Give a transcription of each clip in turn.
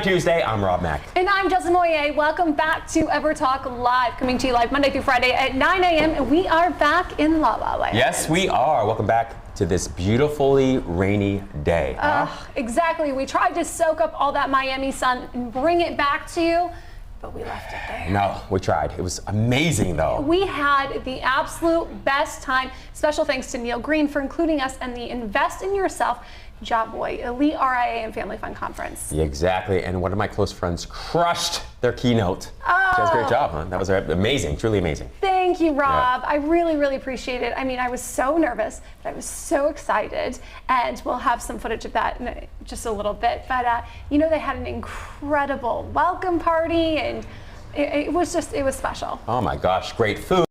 Tuesday. I'm Rob Mack. And I'm Justin Moyer. Welcome back to EverTalk Live, coming to you live Monday through Friday at 9 a.m. And we are back in La La Land. Yes, we are. Welcome back to this beautifully rainy day. Exactly. We tried to soak up all that Miami sun and bring it back to you, but we left it there. No, we tried. It was amazing, though. We had the absolute best time. Special thanks to Neil Green for including us in the Invest in Yourself Job Boy Elite RIA and Family Fun Conference. Yeah, exactly. And one of my close friends crushed their keynote. Oh. She does a great job, huh? That was amazing, truly amazing. Thank you, Rob. Yeah. I really, really appreciate it. I mean, I was so nervous, but I was so excited. And we'll have some footage of that in just a little bit. But, you know, they had an incredible welcome party, and it was special. Oh my gosh, great food.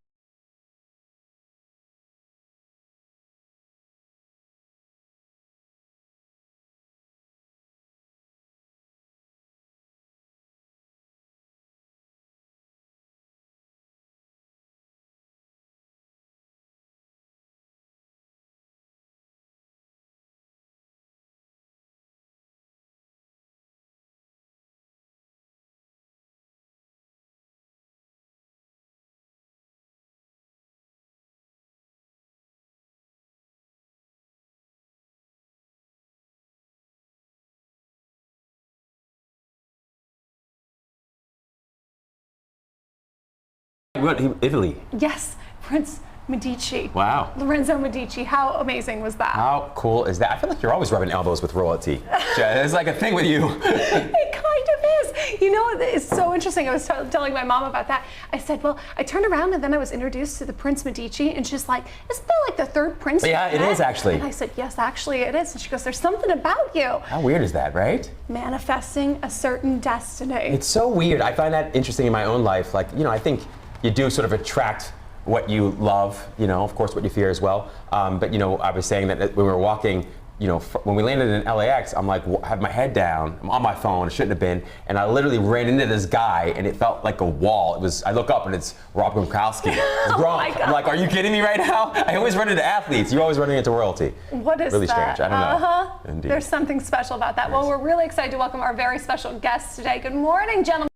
What, Italy? Yes, Prince Medici. Wow. Lorenzo Medici. How amazing was that? How cool is that? I feel like you're always rubbing elbows with royalty. It's like a thing with you. It kind of is. You know, it's so interesting. I was telling my mom about that. I said, well, I turned around and then I was introduced to the Prince Medici, and she's like, isn't that like the third prince? Yeah, it is actually. And I said, yes, actually it is. And she goes, there's something about you. How weird is that, right? Manifesting a certain destiny. It's so weird. I find that interesting in my own life. Like, you know, I think you do sort of attract what you love, you know, of course what you fear as well. But, you know, I was saying that when we were walking, you know, when we landed in LAX, I'm like, I had my head down, I'm on my phone, it shouldn't have been, and I literally ran into this guy, and it felt like a wall. It was, I look up and it's Rob Gronkowski. It's Gronk. I'm like, are you kidding me right now? I always run into athletes. You're always running into royalty. What is really that? Strange. I don't know. Indeed. There's something special about that. Yes. Well, we're really excited to welcome our very special guests today. Good morning, gentlemen.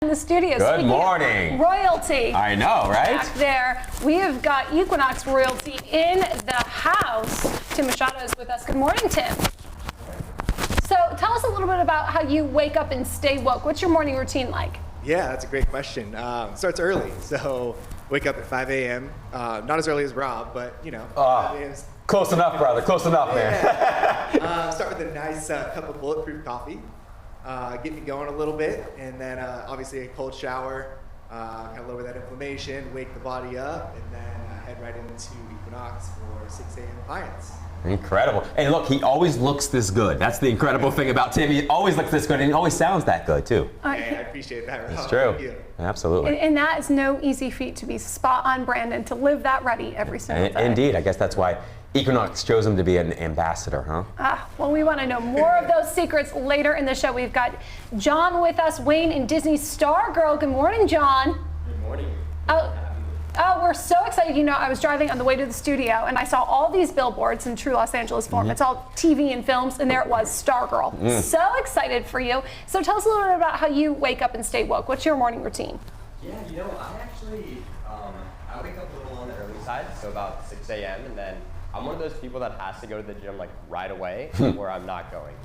In the studio. Good morning. Royalty. I know, right? Back there, we have got Equinox royalty in the house. Tim Machado is with us. Good morning, Tim. So tell us a little bit about how you wake up and stay woke. What's your morning routine like? Yeah, that's a great question. Starts early, so wake up at 5 a.m. Not as early as Rob, but you know. 5 a.m. Close enough, brother. Close enough, man. Start with a nice cup of bulletproof coffee. Get me going a little bit, and then obviously a cold shower, kind of lower that inflammation, wake the body up, and then head right into Equinox for 6 a.m. clients. Incredible. And look, he always looks this good. That's the incredible thing about Tim. He always looks this good, and he always sounds that good, too. I appreciate that, Rob. It's true. Thank you. Absolutely. And that is no easy feat to be spot on brand and to live that ready every single day. Indeed. I guess that's why Equinox chose him to be an ambassador, huh? Well, we want to know more of those secrets later in the show. We've got John with us, Wayne and Disney's Star Girl. Good morning, John. Good morning. Oh, we're so excited. You know, I was driving on the way to the studio, and I saw all these billboards in true Los Angeles form. It's all TV and films, and there it was, Star Girl. So excited for you. So tell us a little bit about how you wake up and stay woke. What's your morning routine? Yeah, you know, I actually, I wake up a little on the early side, so about 6 a.m., and then I'm one of those people that has to go to the gym like right away, or I'm not going.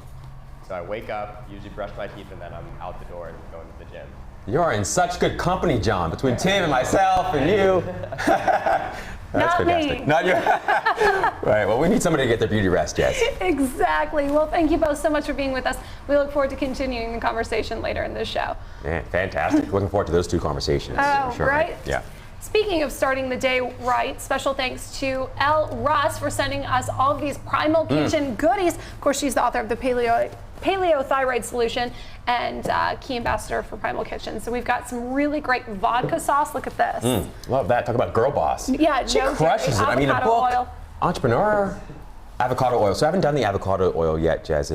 So I wake up, usually brush my teeth, and then I'm out the door and going to the gym. You're in such good company, John, between Tim and myself and you. That's Not fantastic. me. Not you. Right, well, we need somebody to get their beauty rest, Jess. Exactly. Well, thank you both so much for being with us. We look forward to continuing the conversation later in this show. Yeah, fantastic. Looking forward to those two conversations. Oh, sure, right? Yeah. Speaking of starting the day right, special thanks to Elle Russ for sending us all of these Primal Kitchen goodies. Of course, she's the author of the Paleo Thyroid Solution and key ambassador for Primal Kitchen. So we've got some really great vodka sauce. Look at this. Love that. Talk about girl boss. Yeah, she crushes it. I mean, a book, oil. entrepreneur, avocado oil. So I haven't done the avocado oil yet, Jez.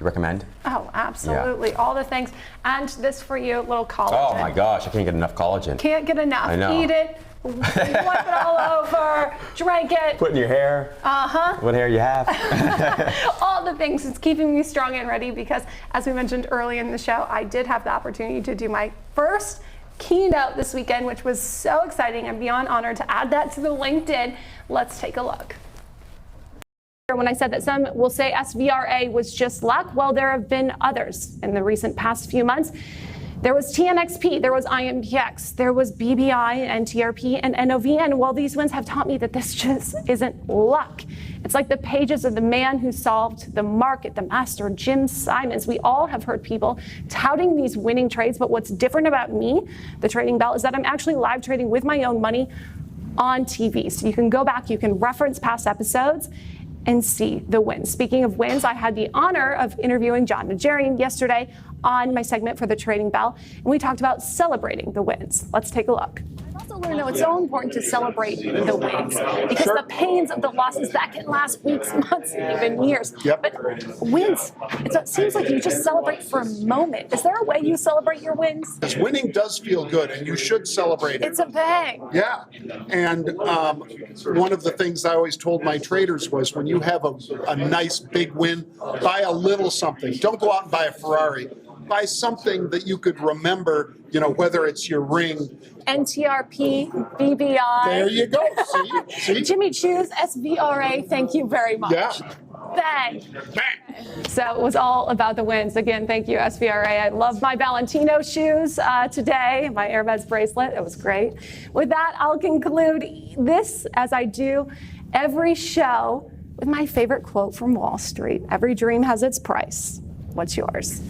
you recommend? Oh, absolutely. All the things. And this for you, little collagen. Oh my gosh, I can't get enough collagen. Can't get enough. I know. Eat it, wipe it all over, drink it. Put in your hair. What hair you have. All the things. It's keeping me strong and ready because, as we mentioned early in the show, I did have the opportunity to do my first keynote this weekend, which was so exciting. I'm beyond honored to add that to the LinkedIn. Let's take a look. When I said that some will say SVRA was just luck, well, there have been others in the recent past few months. There was TNXP, there was IMPX, there was BBI, NTRP, and NOVN. Well, these wins have taught me that this just isn't luck. It's like the pages of the man who solved the market, the master, Jim Simons. We all have heard people touting these winning trades, but what's different about me, the Trading Bell, is that I'm actually live trading with my own money on TV. So you can go back, you can reference past episodes and see the wins. Speaking of wins, I had the honor of interviewing John Najarian yesterday on my segment for the Trading Bell, and we talked about celebrating the wins. Let's take a look. I've also learned, though, it's so important to celebrate the wins because the pains of the losses, that can last weeks, months, even years. Yep. But wins, it seems like you just celebrate for a moment. Is there a way you celebrate your wins? Because winning does feel good, and you should celebrate it. It's a bang. Yeah, and one of the things I always told my traders was when you have a nice big win, buy a little something. Don't go out and buy a Ferrari. Buy something that you could remember, whether it's your ring. NTRP, BBI. There you go. See? Jimmy Choo's, SVRA, thank you very much. Yeah. Bang. Bang. So it was all about the wins. Again, thank you, SVRA. I love my Valentino shoes today, my Hermes bracelet. It was great. With that, I'll conclude this, as I do every show, with my favorite quote from Wall Street. Every dream has its price. What's yours?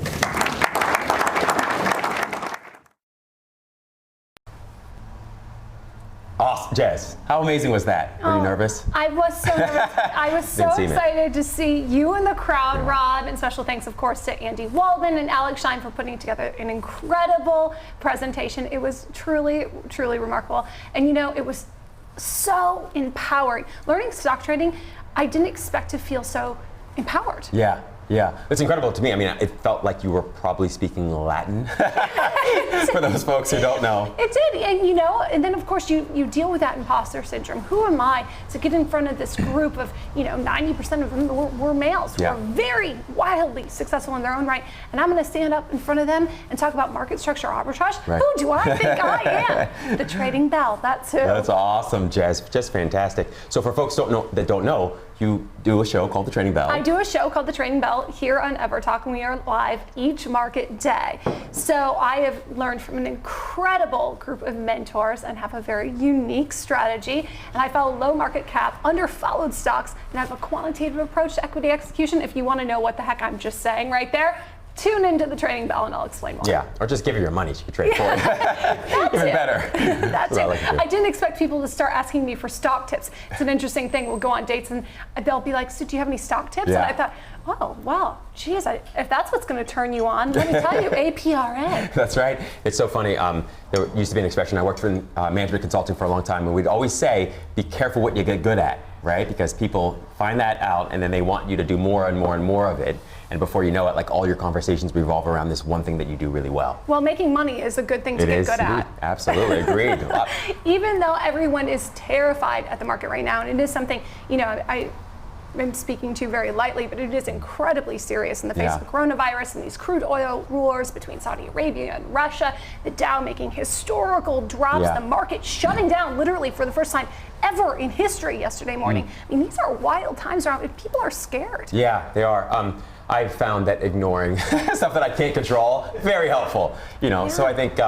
Awesome. Jess, how amazing was that? Were you nervous? I was so nervous. I was so excited to see you in the crowd, Rob, and special thanks, of course, to Andy Waldman and Alex Schein for putting together an incredible presentation. It was truly, truly remarkable. And it was so empowering. Learning stock trading, I didn't expect to feel so empowered. Yeah. It's incredible to me. I mean, it felt like you were probably speaking Latin for those folks who don't know. It did, and then of course you deal with that imposter syndrome. Who am I to get in front of this group of, 90% of them were males who are very wildly successful in their own right, and I'm going to stand up in front of them and talk about market structure arbitrage? Right. Who do I think I am? The Trading Bell, that's who. That's awesome, Jess. Just fantastic. So for folks that don't know, you do a show called The Trading Bell. I do a show called The Trading Bell here on EverTalk, and we are live each market day. So I have learned from an incredible group of mentors and have a very unique strategy. And I follow low market cap, underfollowed stocks, and I have a quantitative approach to equity execution. If you want to know what the heck I'm just saying right there, tune into the Trading Bell and I'll explain more. Yeah, or just give her your money. She could trade for it. Even better. That's it. I didn't expect people to start asking me for stock tips. It's an interesting thing. We'll go on dates and they'll be like, so do you have any stock tips? Yeah. And I thought, oh, wow, geez, if that's what's going to turn you on, let me tell you, APRN. That's right. It's so funny. There used to be an expression. I worked for management consulting for a long time, and we'd always say, be careful what you get good at, right? Because people find that out, and then they want you to do more and more and more of it. And before you know it, like all your conversations revolve around this one thing that you do really well. Well, making money is a good thing to get good at. Absolutely, agreed. Even though everyone is terrified at the market right now, and it is something, I'm speaking to very lightly, but it is incredibly serious in the face of coronavirus and these crude oil wars between Saudi Arabia and Russia, the Dow making historical drops, the market shutting down literally for the first time ever in history yesterday morning. I mean, these are wild times around, and people are scared. Yeah, they are. I've found that ignoring stuff that I can't control, very helpful. So I think,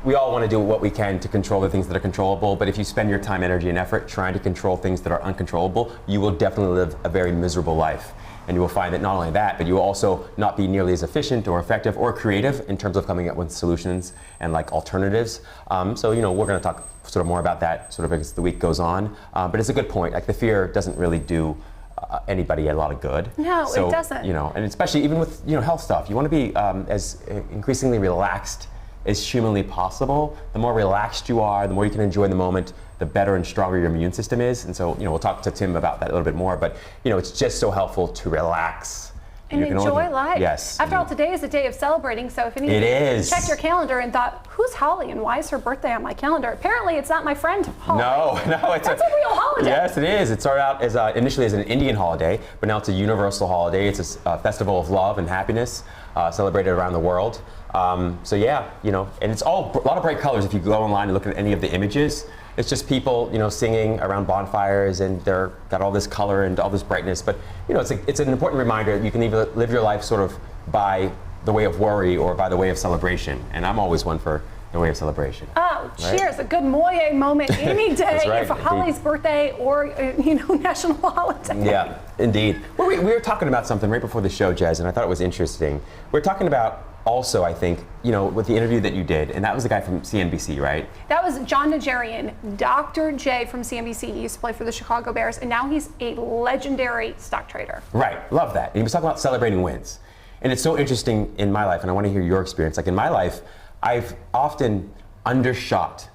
we all want to do what we can to control the things that are controllable, but if you spend your time, energy, and effort trying to control things that are uncontrollable, you will definitely live a very miserable life. And you will find that not only that, but you will also not be nearly as efficient or effective or creative in terms of coming up with solutions and like alternatives. So, we're going to talk sort of more about that sort of as the week goes on. But it's a good point. Like the fear doesn't really do anybody a lot of good. No, it doesn't. And especially even with, health stuff, you want to be as increasingly relaxed as humanly possible. The more relaxed you are, the more you can enjoy the moment, the better and stronger your immune system is. And so, we'll talk to Tim about that a little bit more, but, it's just so helpful to relax, And You can only- enjoy life. Yes. After all, today is a day of celebrating, so if any It of you is. checked your calendar and thought, who's Holly and why is her birthday on my calendar? Apparently it's not my friend Holly. No, it's That's a real holiday. Yes, it is. It started out as initially as an Indian holiday, but now it's a universal holiday. It's a festival of love and happiness, celebrated around the world. So yeah, and it's all a lot of bright colors. If you go online and look at any of the images, it's just people, singing around bonfires, and they're got all this color and all this brightness. But it's an important reminder that you can either live your life sort of by the way of worry or by the way of celebration. And I'm always one for the way of celebration. Oh, Right? cheers! A good moye moment any day right, for Holly's birthday or national holiday. Yeah, indeed. We were talking about something right before the show, Jez, and I thought it was interesting. We're talking about also, I think, with the interview that you did, and that was the guy from CNBC, right? That was John Najarian, Dr. J from CNBC. He used to play for the Chicago Bears, and now he's a legendary stock trader. Right, love that. And he was talking about celebrating wins. And it's so interesting in my life, and I want to hear your experience. Like in my life, I've often undershot,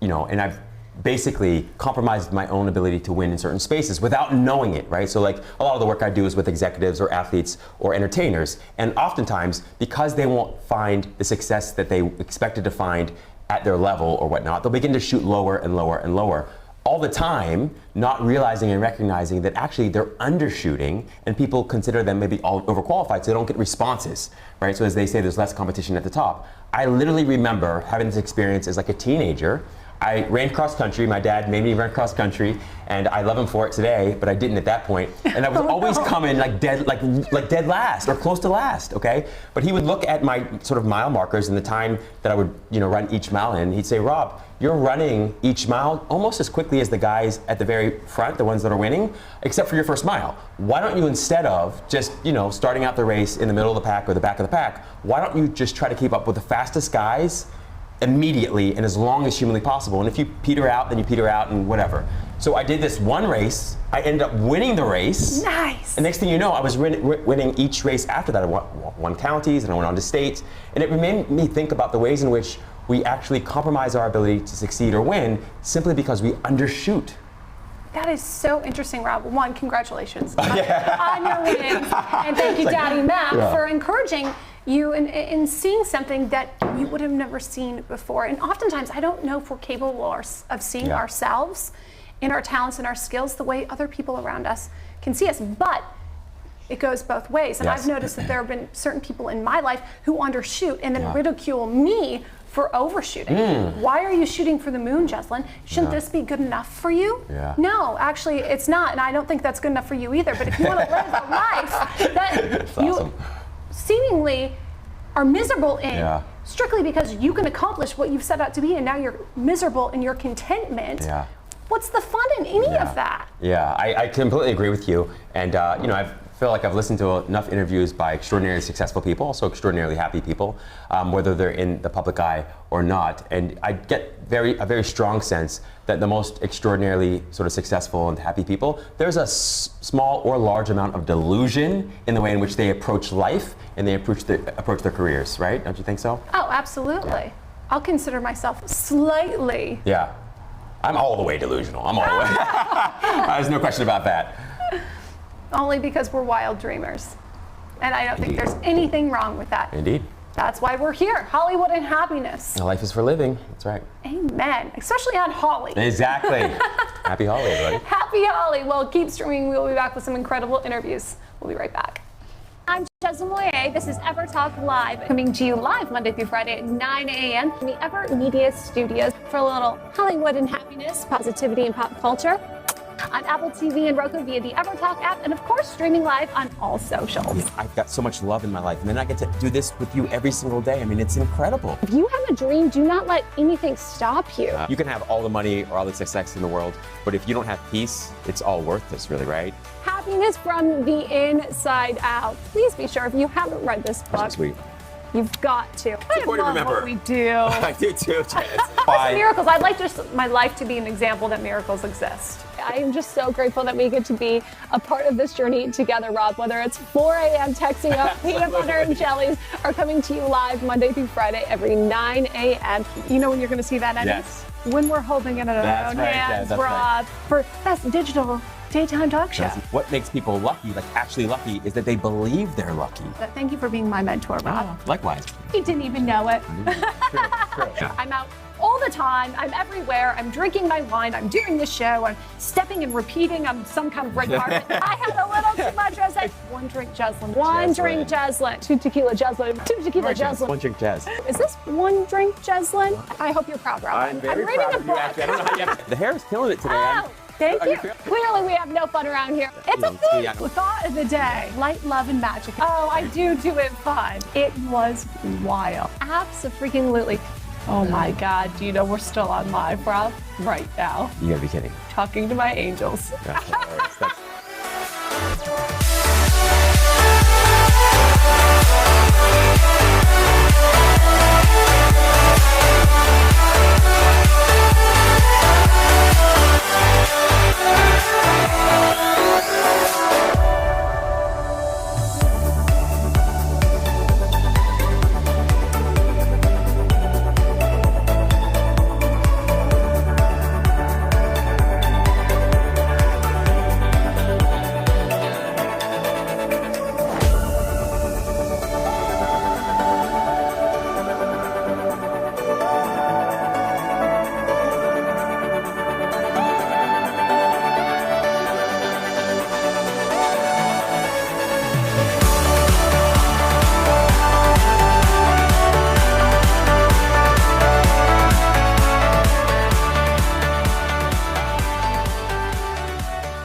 and I've basically compromised my own ability to win in certain spaces without knowing it, right? So like a lot of the work I do is with executives or athletes or entertainers, and oftentimes because they won't find the success that they expected to find at their level or whatnot, they'll begin to shoot lower and lower and lower all the time, not realizing and recognizing that actually they're undershooting, and people consider them maybe all overqualified, so they don't get responses, right? So as they say, there's less competition at the top. I literally remember having this experience as like a teenager. I ran cross country. My dad made me run cross country, and I love him for it today, but I didn't at that point. And I was always coming like dead last or close to last, okay? But he would look at my sort of mile markers and the time that I would, run each mile in. He'd say, Rob, you're running each mile almost as quickly as the guys at the very front, the ones that are winning, except for your first mile. Why don't you, instead of just, starting out the race in the middle of the pack or the back of the pack, why don't you just try to keep up with the fastest guys immediately and as long as humanly possible? And if you peter out, then you peter out and whatever. So I did this one race. I ended up winning the race. Nice. And next thing you know, I was winning each race after that. I won counties and I went on to states. And it made me think about the ways in which we actually compromise our ability to succeed or win simply because we undershoot. That is so interesting, Rob. One, congratulations on your wins. And thank you, Daddy Mac, for encouraging you in seeing something that you would have never seen before. And oftentimes, I don't know if we're capable of seeing ourselves in our talents and our skills the way other people around us can see us. But it goes both ways. And I've noticed that there have been certain people in my life who undershoot and then ridicule me for overshooting. Why are you shooting for the moon, Jesslyn? Shouldn't this be good enough for you? No, actually, it's not. And I don't think that's good enough for you either. But if you want to live a life that you seemingly are miserable in, strictly because you can accomplish what you've set out to be, and now you're miserable in your contentment, what's the fun in any of that? Yeah, I completely agree with you. And, I feel like I've listened to enough interviews by extraordinarily successful people, also extraordinarily happy people, whether they're in the public eye or not. And I get a very strong sense that the most extraordinarily sort of successful and happy people, there's a small or large amount of delusion in the way in which they approach life and they approach their careers, right? Don't you think so? Oh, absolutely. I'll consider myself slightly. Yeah. I'm all the way delusional. I'm all the way. There's no question about that. Only because we're wild dreamers. And I don't think there's anything wrong with that. Indeed. That's why we're here. Hollywood and happiness. Life is for living. That's right. Amen. Especially on Holly. Exactly. Happy Holly, everybody. Happy Holly. Well, keep streaming. We'll be back with some incredible interviews. We'll be right back. I'm Jesslyn Moyer. This is EverTalk Live, coming to you live Monday through Friday at 9 a.m. in the Ever Media Studios for a little Hollywood and happiness, positivity, and pop culture. On Apple TV and Roku via the EverTalk app, and of course, streaming live on all socials. I've got so much love in my life, and then I get to do this with you every single day. I mean, it's incredible. If you have a dream, do not let anything stop you. You can have all the money or all the success in the world, but if you don't have peace, it's all worthless, really, right? Happiness from the inside out. Please be sure, if you haven't read this book, That's sweet. you've got to. I important to love remember. what we do. I do too, Jess. Miracles. I'd like just my life to be an example that miracles exist. I am just so grateful that we get to be a part of this journey together, Rob, whether it's 4 a.m. texting up peanut butter and jellies or coming to you live Monday through Friday every 9 a.m. You know when you're going to see that, Eddie? Yes. When we're holding it in our own hands, that's Rob, for Best Digital daytime talk show. What makes people lucky, like actually lucky, is that they believe they're lucky. But thank you for being my mentor, Rob. Likewise. He didn't even know it. True. Yeah. I'm out all the time. I'm everywhere. I'm drinking my wine. I'm doing the show. I'm stepping and repeating. I'm some kind of red carpet. I had a little too much. I said, one drink Jeslyn. One drink Jeslyn. 2 tequila Jeslyn. 2 tequila Jeslyn. One drink Jazz. Is this one drink Jeslyn? I hope you're proud, Rob. I'm very reading proud a of you, book. actually. I don't know how you have The hair is killing it today. Oh, thank Are you. you feeling- Clearly, we have no fun around here. It's a thing. The thought of the day: light, love, and magic. Oh, I do it fun. It was wild. Absolutely. Oh my God! Do you know we're still on live, Rob? Right now, You gotta be kidding. talking to my angels. That's hilarious. That's-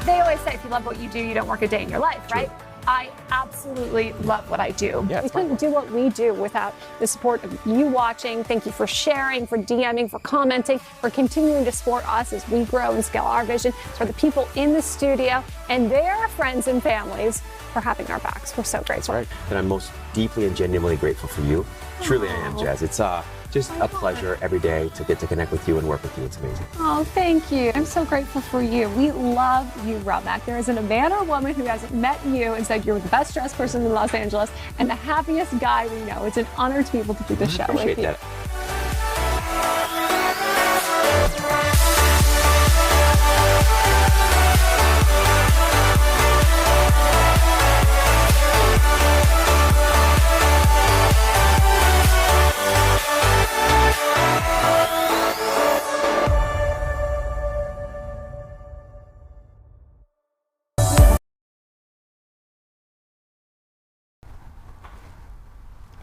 They always say if you love what you do, you don't work a day in your life, right? I absolutely love what I do. Yeah, We it's couldn't do what we do without the support of you watching. Thank you for sharing, for DMing, for commenting, for continuing to support us as we grow and scale our vision. For the people in the studio and their friends and families for having our backs. We're so grateful. Right. And I'm most deeply and genuinely grateful for you. Truly I am, Jazz. It's just a pleasure every day to get to connect with you and work with you. It's amazing. Oh, thank you. I'm so grateful for you. We love you, Rob Mack. There isn't a man or woman who hasn't met you and said you're the best dressed person in Los Angeles and the happiest guy we know. It's an honor to be able to do this show with Appreciate you. that.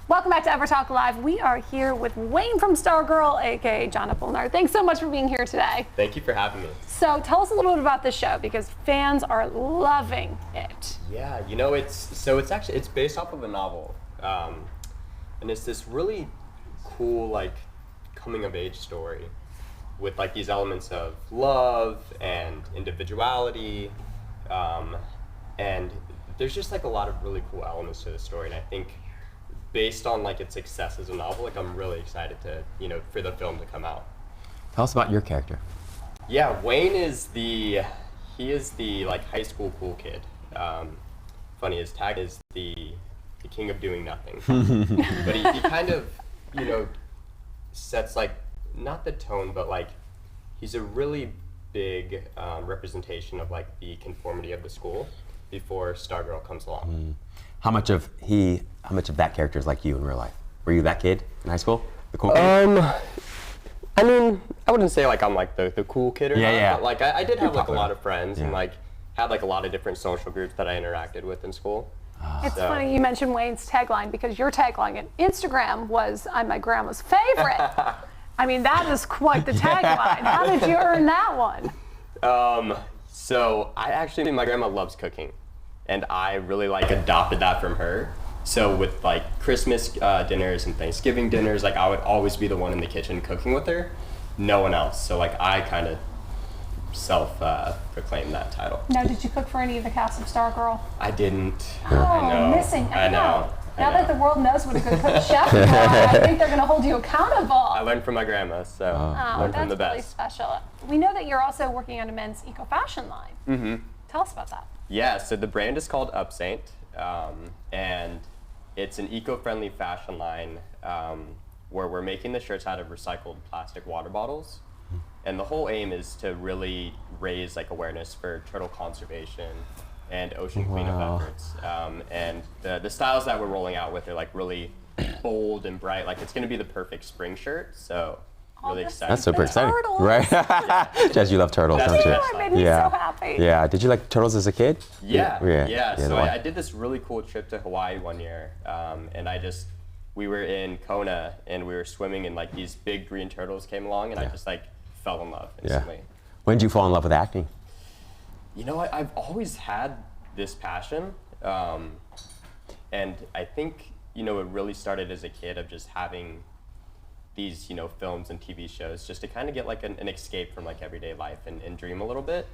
Welcome back to EverTalk Live. We are here with Wayne from Stargirl, aka John Applenar. Thanks so much for being here today. Thank you for having me. So tell us a little bit about the show because fans are loving it. Yeah, you know, it's based off of a novel, and it's this really cool like coming of age story with like these elements of love and individuality, and there's just like a lot of really cool elements to the story, and I think based on like its success as a novel, like I'm really excited to, you know, for the film to come out. Tell us about your character. Yeah, Wayne is the like high school cool kid. Funny, his tag is the king of doing nothing. But he kind of, you know, sets like not the tone, but like he's a really big representation of like the conformity of the school before Stargirl comes along. How much of that character is like you in real life? Were you that kid in high school? The cool kid? I mean, I wouldn't say like I'm like the cool kid or not, Yeah. but like I did have like a popular. lot of friends and Yeah. like had like a lot of different social groups that I interacted with in school. It's So- funny you mentioned Wayne's tagline because your tagline on Instagram was "I'm my grandma's favorite." I mean, that is quite the tagline. How did you earn that one? So I actually, my grandma loves cooking, and I really like adopted that from her. So with like Christmas dinners and Thanksgiving dinners, like I would always be the one in the kitchen cooking with her, no one else. So like I kind of self-proclaimed that title. Now, did you cook for any of the cast of Stargirl? I didn't. Oh, I know. missing out. I know. Now that the world knows what a good cook chef you are, I think they're going to hold you accountable. I learned from my grandma, so Oh, learned from that's the really best. special. We know that you're also working on a men's eco-fashion line. Mm-hmm. Tell us about that. Yeah, so the brand is called Upsaint, and it's an eco-friendly fashion line where we're making the shirts out of recycled plastic water bottles. And the whole aim is to really raise like awareness for turtle conservation and ocean cleanup efforts. And the styles that we're rolling out with are like really bold and bright. Like it's going to be the perfect spring shirt. So really excited. That's super exciting, turtles. right? Jess, you love turtles, That's don't you? right. Oh, it made me so happy. Yeah. Did you like turtles as a kid? Yeah. So the I did this really cool trip to Hawaii one year, and we were in Kona and we were swimming and like these big green turtles came along and I just like fell in love instantly. When did you fall in love with acting? You know, I've always had this passion, and I think, you know, it really started as a kid of just having these, you know, films and TV shows just to kind of get like an escape from like everyday life and dream a little bit,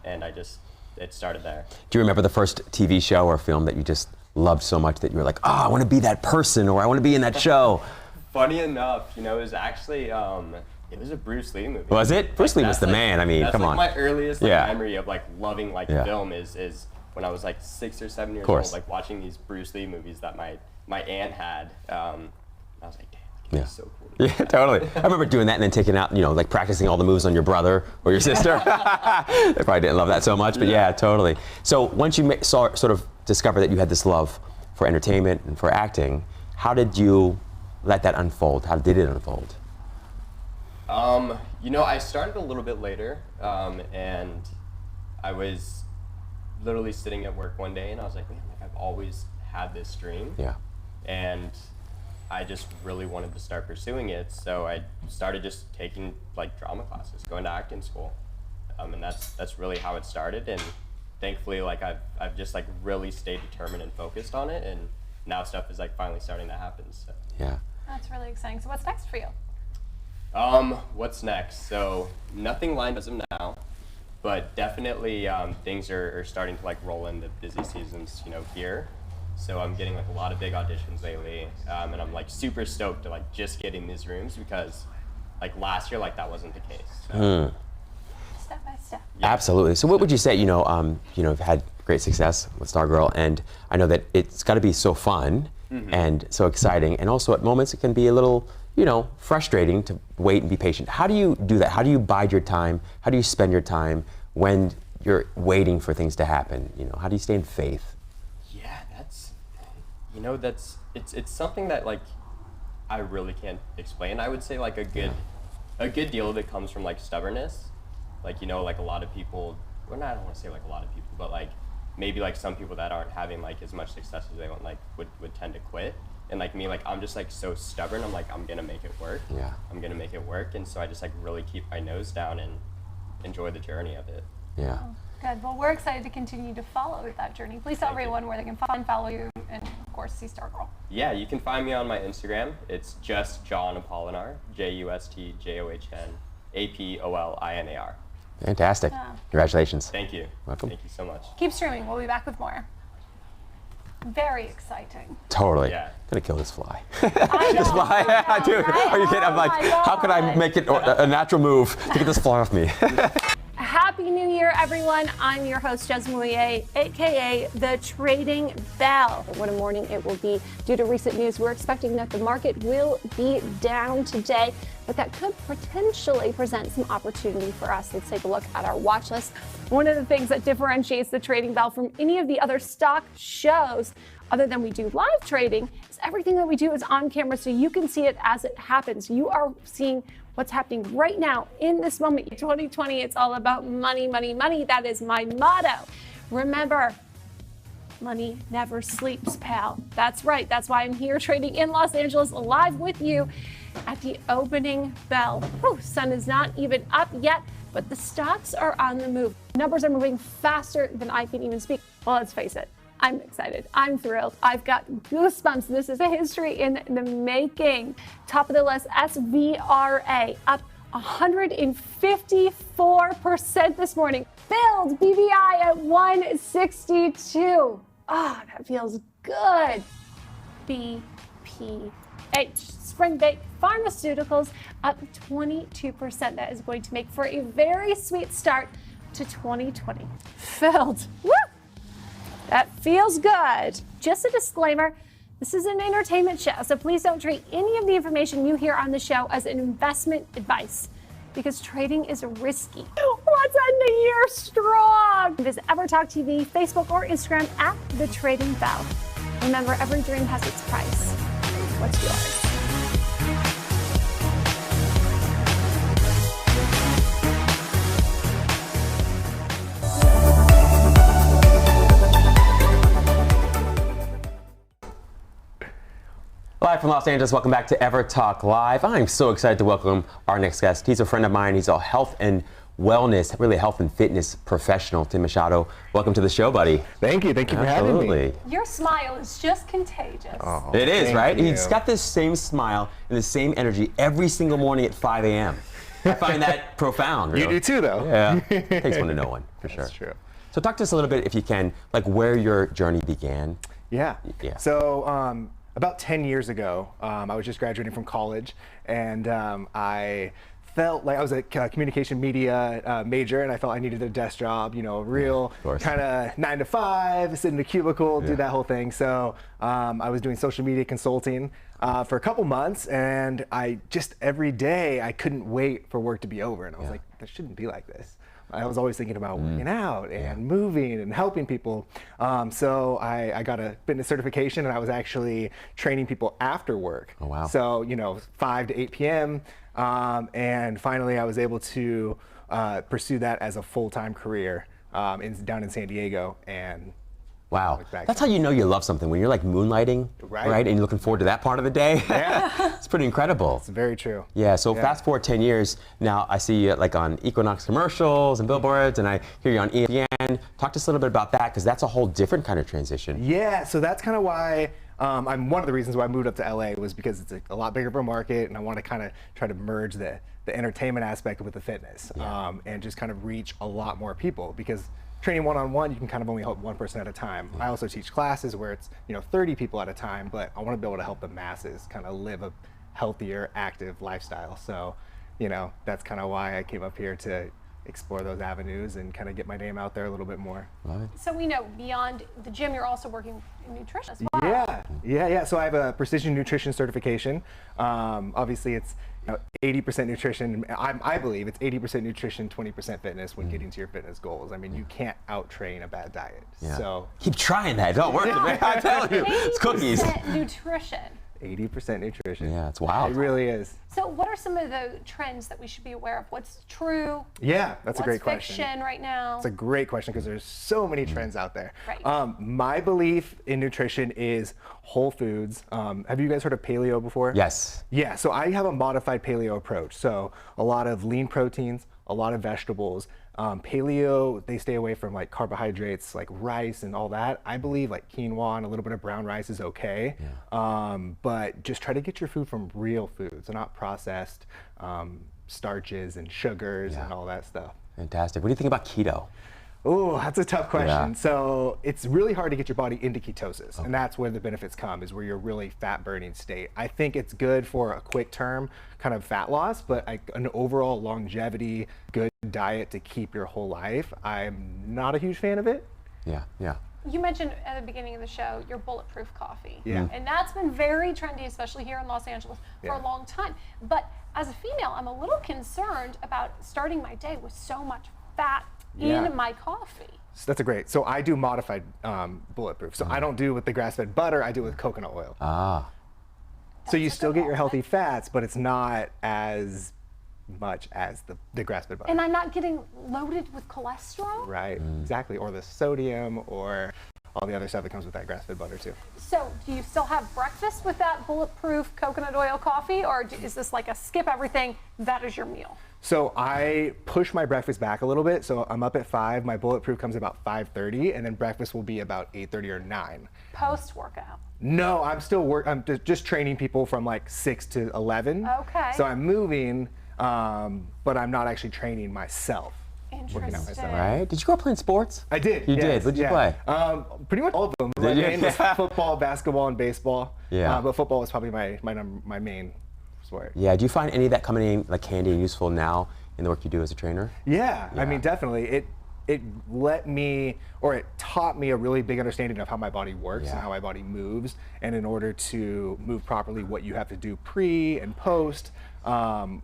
and it started there. Do you remember the first TV show or film that you just loved so much that you were like, oh, I want to be that person, or I want to be in that show? Funny enough, you know, it was actually, it was a Bruce Lee movie. Was it? Bruce Lee was the That's man. I mean, that's come like on. my earliest like, Yeah. memory of like loving like film is when I was like 6 or 7 years course. old, like watching these Bruce Lee movies that my aunt had. I was like, damn, like, Yeah. it's so cool. to do Yeah, that. totally. I remember doing that and then taking out, you know, like practicing all the moves on your brother or your sister. They probably didn't love that so much, but yeah, totally. So once you sort of discovered that you had this love for entertainment and for acting, how did you let that unfold? How did it unfold? You know, I started a little bit later, and I was literally sitting at work one day and I was like, man, like I've always had this dream. Yeah. And I just really wanted to start pursuing it, so I started just taking like drama classes, going to acting school, and that's really how it started. And thankfully, like I've just like really stayed determined and focused on it, and now stuff is like finally starting to happen. So. Yeah. That's really exciting. So what's next for you? What's next? So nothing lined as of now, but definitely things are starting to like roll in the busy seasons, you know, here. So I'm getting like a lot of big auditions lately, and I'm like super stoked to like just get in these rooms because like last year like that wasn't the case. So. Step by step. Absolutely. So what would you say, you know, you've had great success with Stargirl, and I know that it's got to be so fun and so exciting, and also at moments it can be a little, you know, frustrating to wait and be patient. How do you do that? How do you bide your time? How do you spend your time when you're waiting for things to happen? You know, how do you stay in faith? Yeah, it's something that like I really can't explain. I would say like a good deal of it comes from like stubbornness. Like, you know, like a lot of people, well, I don't want to say like a lot of people, but like maybe like some people that aren't having like as much success as they want, like would tend to quit. And like me, like I'm just like so stubborn. I'm like, I'm gonna make it work. Yeah. I'm gonna make it work. And so I just like really keep my nose down and enjoy the journey of it. Yeah. Good. Well, we're excited to continue to follow that journey. Please tell everyone where they can follow you and, of course, see Stargirl. Yeah, you can find me on my Instagram. It's just John Apolinar, JustJohnApolinar. Fantastic. Yeah. Congratulations. Thank you. Welcome. Thank you so much. Keep streaming. We'll be back with more. Very exciting. Totally. Yeah. Gonna kill this fly. I This know, fly. I know, Dude, right? are you kidding? I'm Oh like, my how can I God. make it a natural move to get this fly off me? Happy New Year, everyone. I'm your host, Jez Mouillet, aka The Trading Bell. What a morning it will be. Due to recent news, we're expecting that the market will be down today, but that could potentially present some opportunity for us. Let's take a look at our watch list. One of the things that differentiates The Trading Bell from any of the other stock shows, other than we do live trading, is everything that we do is on camera, so you can see it as it happens. You are seeing what's happening right now in this moment. 2020, it's all about money, money, money. That is my motto. Remember, money never sleeps, pal. That's right. That's why I'm here trading in Los Angeles live with you at the opening bell. Whew, sun is not even up yet, but the stocks are on the move. Numbers are moving faster than I can even speak. Well, let's face it. I'm excited. I'm thrilled. I've got goosebumps. This is a history in the making. Top of the list, SVRA up 154% this morning. Build BVI at 162. Ah, that feels good. BPH, Spring-Bake Pharmaceuticals up 22%. That is going to make for a very sweet start to 2020. Filled. Woo! That feels good. Just a disclaimer, this is an entertainment show, so please don't treat any of the information you hear on the show as an investment advice. because trading is risky. Let's end the year strong. Visit EverTalk TV, Facebook, or Instagram at The Trading Bell. Remember, every dream has its price. What's yours? Live from Los Angeles, welcome back to EverTalk Live. I'm so excited to welcome our next guest. He's a friend of mine. He's a health and wellness, really health and fitness professional. Tim Machado, welcome to the show, buddy. Thank you. Thank you for having me. Your smile is just contagious. Oh, It is, thank right? you. He's got this same smile and the same energy every single morning at 5 a.m. I find that profound, really. You do too, though. Yeah, takes one to know one, for sure. That's true. So talk to us a little bit, if you can, like where your journey began. Yeah. Yeah. So about 10 years ago, I was just graduating from college, and I felt like I was a communication media major, and I felt I needed a desk job, you know, a real course. kind of 9 to 5, sit in a cubicle, do that whole thing. So I was doing social media consulting for a couple months, and I just every day I couldn't wait for work to be over, and I was like, that shouldn't be like this. I was always thinking about working out and moving and helping people. So I got a fitness certification, and I was actually training people after work. Oh, wow. So, you know, 5 to 8 p.m. And finally I was able to pursue that as a full-time career down in San Diego. And Wow. back That's how you know you love something, when you're like moonlighting, Right. And you're looking forward to that part of the day. Yeah. It's pretty incredible. it's very true. Yeah, so fast forward 10 years, now I see you like on Equinox commercials and billboards, and I hear you on ESPN. Talk to us a little bit about that, because that's a whole different kind of transition. Yeah, so that's kind of why I'm one of the reasons why I moved up to LA was because it's a lot bigger of a market, and I want to kind of try to merge the entertainment aspect with the fitness, and just kind of reach a lot more people, because training one-on-one, you can kind of only help one person at a time. I also teach classes where it's 30 people at a time, but I want to be able to help the masses kind of live a healthier, active lifestyle. So, that's kind of why I came up here to explore those avenues and kind of get my name out there a little bit more. So we know beyond the gym, you're also working in nutrition as well. Yeah. So I have a precision nutrition certification. Obviously, it's 80% nutrition. I believe it's 80% nutrition, 20% fitness when getting to your fitness goals. I mean, you can't out-train a bad diet. Yeah. So Keep trying that. Don't work, man. I'm telling you, it's cookies. 80% nutrition. 80% nutrition. Yeah, it's wild. It really is. So what are some of the trends that we should be aware of? What's true? Yeah, that's a great What's question. fiction right now? It's a great question because there's so many trends out there. Right. My belief in nutrition is whole foods. Have you guys heard of paleo before? Yes. Yeah, so I have a modified paleo approach. So a lot of lean proteins, a lot of vegetables. Paleo, they stay away from like carbohydrates like rice and all that. I believe like quinoa and a little bit of brown rice is okay. But just try to get your food from real foods, so not processed starches and sugars and all that stuff. Fantastic. What do you think about keto? Oh, that's a tough question. Yeah. So it's really hard to get your body into ketosis, and that's where the benefits come, is where you're really fat burning state. I think it's good for a quick term kind of fat loss, but an overall longevity, good diet to keep your whole life, I'm not a huge fan of it. Yeah. You mentioned at the beginning of the show your bulletproof coffee. Yeah. And that's been very trendy, especially here in Los Angeles, for a long time. But as a female, I'm a little concerned about starting my day with so much fat in my coffee. So that's a great. So I do modified bulletproof. So I don't do it with the grass-fed butter. I do it with coconut oil. So you still get your healthy fats, but it's not as much as the grass-fed butter. And I'm not getting loaded with cholesterol? Right, exactly. Or the sodium or all the other stuff that comes with that grass-fed butter too. So do you still have breakfast with that bulletproof coconut oil coffee, or is this like a skip everything, that is your meal? So I push my breakfast back a little bit. So I'm up at 5, my bulletproof comes about 5:30, and then breakfast will be about 8:30 or 9. Post-workout? No, I'm still I'm just training people from like 6 to 11. Okay. So I'm moving, but I'm not actually training myself. Working out myself. Right? Did you grow up playing sports? I did. You yes, did? What did you yeah. play? Pretty much all of them. My you? main was football, basketball, and baseball. Yeah. But football was probably my main sport. Yeah. Do you find any of that coming in like handy and useful now in the work you do as a trainer? Yeah. I mean, definitely. It let me, or it taught me a really big understanding of how my body works and how my body moves. And in order to move properly, what you have to do pre and post.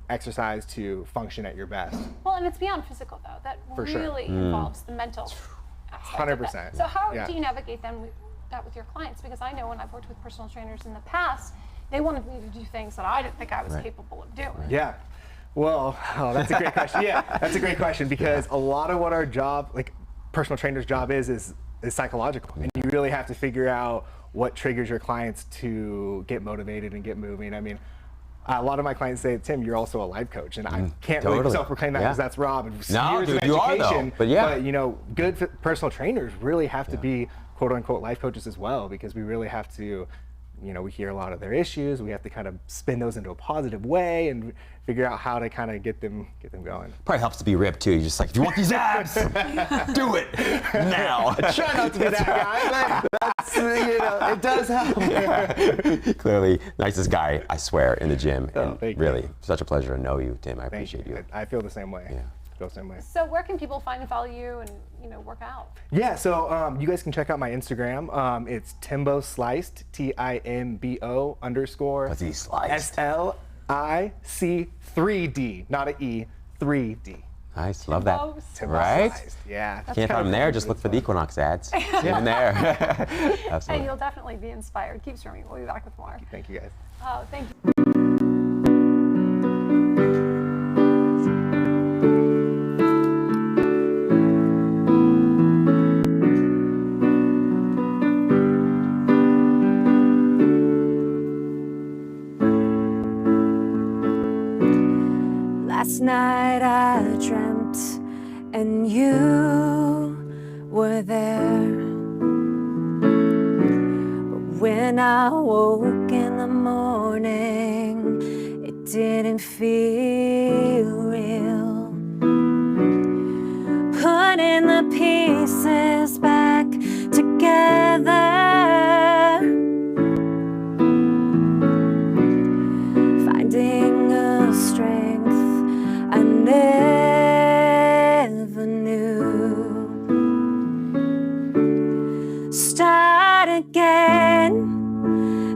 exercise to function at your best. Well, and it's beyond physical though. That For sure. really involves the mental aspect of that. 100%. So how Yeah. do you navigate that with your clients? Because I know when I've worked with personal trainers in the past, they wanted me to do things that I didn't think I was capable of doing. Yeah. Well, that's a great question. Yeah, that's a great question because a lot of what our job, like personal trainer's job is psychological. And you really have to figure out what triggers your clients to get motivated and get moving. I mean, a lot of my clients say, Tim, you're also a life coach. And I can't really self-proclaim that because that's Rob. And No, years dude, of you are education, though. But yeah. But you know, good personal trainers really have to be quote unquote life coaches as well because we really have to, you know, we hear a lot of their issues. We have to kind of spin those into a positive way and figure out how to kind of get them going. Probably helps to be ripped too. You're just like, if you want these abs, do it now. Try not to be that guy, but that's, you know, it does help. Clearly, nicest guy, I swear, in the gym. And thank you. really, such a pleasure to know you, Tim. I Thank appreciate you. I feel the same way. Yeah. I feel the same way. So where can people find and follow you and, you know, work out? Yeah, so you guys can check out my Instagram. It's Timbo Sliced, TIMBO _. What's he sliced? SLIC 3D, not a E, 3D. Nice, love that. Timbo Right? Sliced, yeah. Can't find him there, just look for the Equinox ads. Even there. And Absolutely. you'll definitely be inspired. Keep streaming. We'll be back with more. Thank you guys. Oh, thank you. Last night I dreamt and you were there. But when I woke in the morning, it didn't feel real. Putting the pieces back together, finding a strength I never knew. Start again.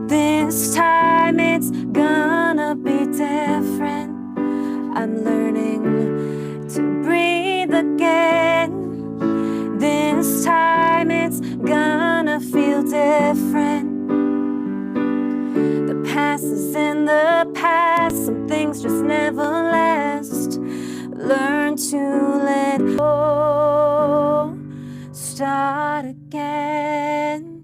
This time it's gonna be different. I'm learning to breathe again. This time it's gonna feel different. The past is in the past. Some things just never last. Learn to let go. Start again.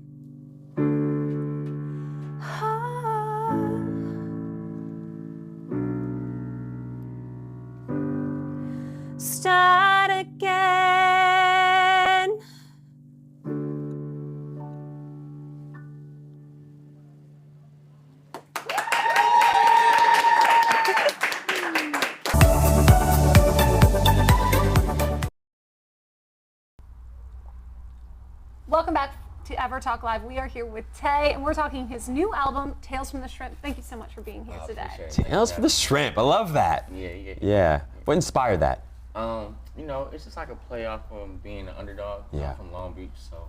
Start again. Welcome back to EverTalk Live. We are here with Tay, and we're talking his new album, Tales from the Shrimp. Thank you so much for being here today. Tales for the Shrimp. I love that. Yeah. What inspired that? You know, it's just like a play off of being an underdog. Yeah. I'm from Long Beach, so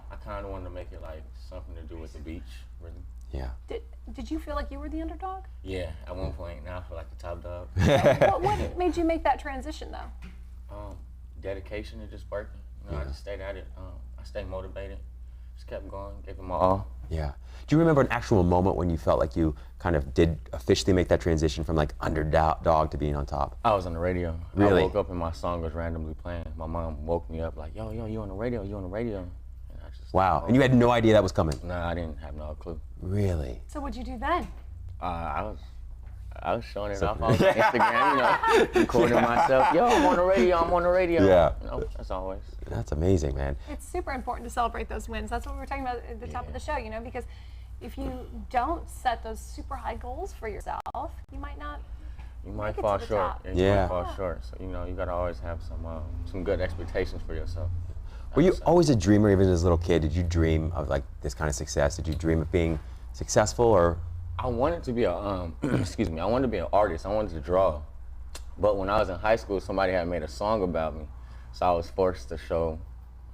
I kind of wanted to make it like something to do with the beach, really. Yeah. Did you feel like you were the underdog? Yeah, at one point. Now I feel like the top dog. What made you make that transition, though? Dedication to just working. You know, I just stayed at it. I stayed motivated. Just kept going, gave it my all. Yeah. Do you remember an actual moment when you felt like you kind of did officially make that transition from like underdog to being on top? I was on the radio. Really? I woke up and my song was randomly playing. My mom woke me up like, yo, you on the radio, you on the radio. And I just, Wow. And you had no idea that was coming? Nah, I didn't have no clue. Really? So what'd you do then? I was showing it off on Instagram, you know, recording myself. Yo, I'm on the radio, I'm on the radio. Yeah. You know, as always. That's amazing, man. It's super important to celebrate those wins. That's what we were talking about at the top of the show, you know, because if you don't set those super high goals for yourself, you might not You might make it fall to the short. top. You Yeah. might fall short. So, you know, you gotta always have some good expectations for yourself. Were you always a dreamer even as a little kid? Did you dream of like this kind of success? Did you dream of being successful or? I wanted to be a, excuse me, I wanted to be an artist. I wanted to draw. But when I was in high school, somebody had made a song about me. So I was forced to show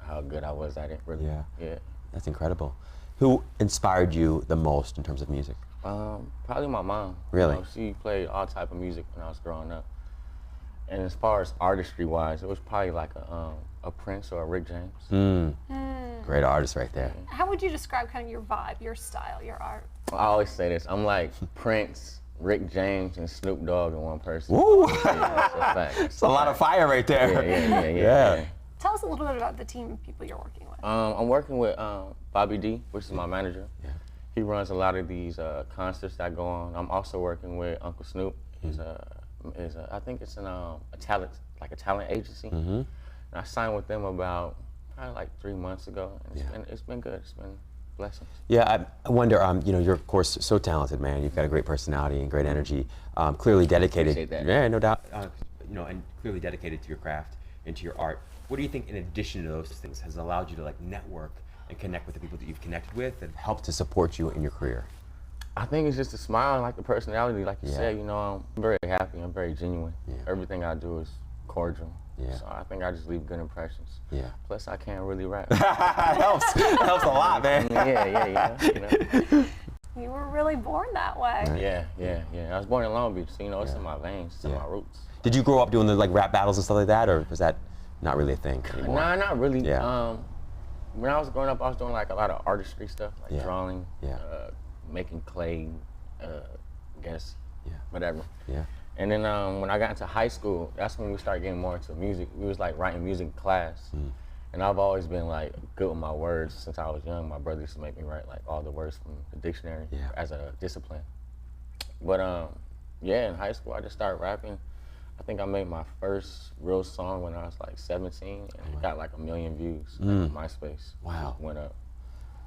how good I was at it, really. Yeah. Yeah. That's incredible. Who inspired you the most in terms of music? Probably my mom. Really? You know, she played all type of music when I was growing up. And as far as artistry-wise, it was probably like a Prince or a Rick James. Great artist right there. How would you describe kind of your vibe, your style, your art? I always say this. I'm like Prince, Rick James, and Snoop Dogg in one person. Woo! Yeah, it's a fact. It's a lot of fire right there. Yeah. Tell us a little bit about the team of people you're working with. I'm working with Bobby D, which is my manager. Yeah. He runs a lot of these concerts that go on. I'm also working with Uncle Snoop. I think it's a talent agency. And I signed with them about probably like 3 months ago. And it's been good. It's been blessings. Yeah, I wonder, you know, you're of course so talented, man. You've got a great personality and great energy. Clearly dedicated. Appreciate that. Yeah, no doubt. You know, and clearly dedicated to your craft and to your art. What do you think, in addition to those things, has allowed you to like network and connect with the people that you've connected with that have helped to support you in your career? I think it's just the smile and like the personality, like you said. You know, I'm very happy. I'm very genuine. Everything I do is cordial. So I think I just leave good impressions. Plus, I can't really rap. Helps a lot, man. You know? You were really born that way. Yeah. I was born in Long Beach, so you know, it's in my veins, it's in my roots. Did you grow up doing the like rap battles and stuff like that, or was that not really a thing anymore? Nah, not really. Yeah. When I was growing up, I was doing like a lot of artistry stuff, like drawing, making clay, whatever. Yeah. And then when I got into high school, that's when we started getting more into music. We was like writing music in class. And I've always been like good with my words since I was young. My brother used to make me write like all the words from the dictionary as a discipline. But in high school I just started rapping. I think I made my first real song when I was like 17, and it got like 1 million views on MySpace. Wow. It went up.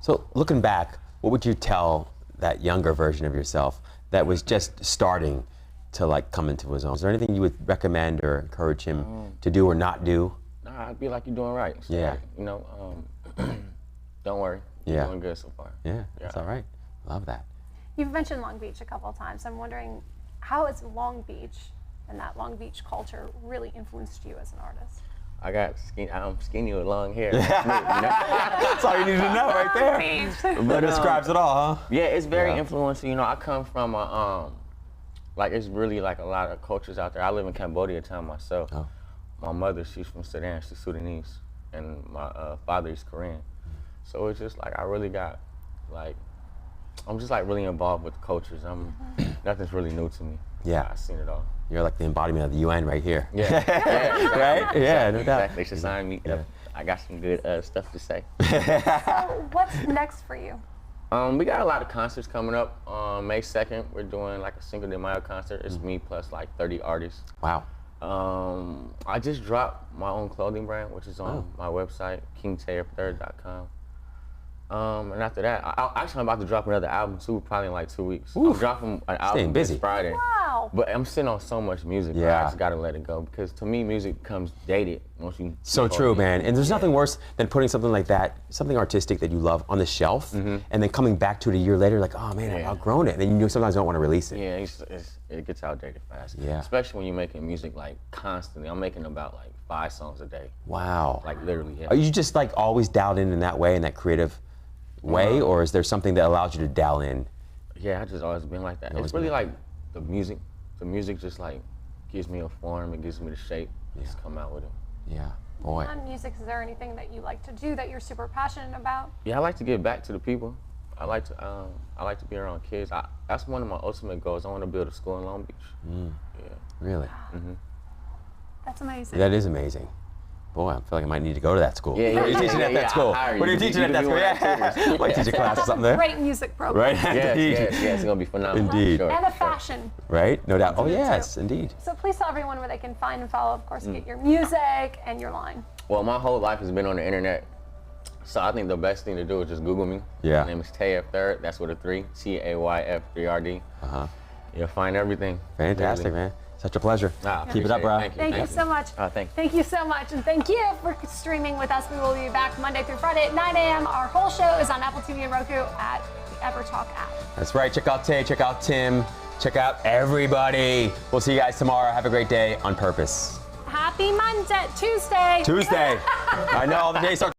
So looking back, what would you tell that younger version of yourself that was just starting to like come into his own? Is there anything you would recommend or encourage him to do or not do? Nah, I'd be like, you're doing right. So, like, you know, don't worry. You're doing good so far. Yeah, that's all right. Love that. You've mentioned Long Beach a couple of times. I'm wondering, how has Long Beach and that Long Beach culture really influenced you as an artist? I'm skinny with long hair. That's all you need to know right there. That describes it all, huh? Yeah, it's very influential. You know, I come from like it's really like a lot of cultures out there. I live in Cambodia town myself. My mother, she's from Sudan, she's Sudanese, and my father is Korean. So it's just like I really got like, I'm just like really involved with the cultures. Nothing's really new to me. Yeah. I've seen it all. You're like the embodiment of the UN right here. Yeah. Right? Yeah, no doubt. Exactly. They should sign me up. I got some good stuff to say. So what's next for you? We got a lot of concerts coming up. May 2nd, we're doing like a Cinco de Mayo concert. It's me plus like 30 artists. Wow. I just dropped my own clothing brand, which is on my website, kingtayerthird.com. And after that, I'm about to drop another album too, probably in like 2 weeks. I'm dropping an album this Friday. Wow. But I'm sitting on so much music, bro. I just gotta let it go, because to me, music becomes dated once you. So true, man. And there's nothing worse than putting something like that, something artistic that you love, on the shelf, and then coming back to it a year later, like, oh man, I've outgrown it. And then you sometimes don't want to release it. Yeah, it gets outdated fast. Yeah. Especially when you're making music like constantly. I'm making about like 5 songs a day. Wow. Like literally. Yeah. Are you just like always dialed in that way, in that creative way, or is there something that allows you to dial in? Yeah, I just always been like that. It's really like the music. The music just like gives me a form, it gives me the shape. Just come out with it. Yeah, boy. On music, is there anything that you like to do that you're super passionate about? Yeah, I like to give back to the people. I like to be around kids. That's one of my ultimate goals. I want to build a school in Long Beach. Yeah. Really? That's amazing. That is amazing. Boy, I feel like I might need to go to that school. Yeah, What are you teaching at that school? What are you teaching at that school? Yeah, like teach a class or something there. Great music program. Right? Yes, it's gonna be phenomenal. Indeed. Sure. And a fashion. Right? No doubt. Oh yes, indeed. So please tell everyone where they can find and follow, of course, get your music and your line. Well, my whole life has been on the internet, so I think the best thing to do is just Google me. Yeah. My name is Tayef Third. That's with a 3. Tayf3rd. You'll find everything. Fantastic, man. Such a pleasure. Keep it up, bro. Thank you so much. Thank you so much. And thank you for streaming with us. We will be back Monday through Friday at 9 a.m. Our whole show is on Apple TV and Roku at the EverTalk app. That's right. Check out Tay, check out Tim, check out everybody. We'll see you guys tomorrow. Have a great day on purpose. Happy Monday, Tuesday. I know, the day starts.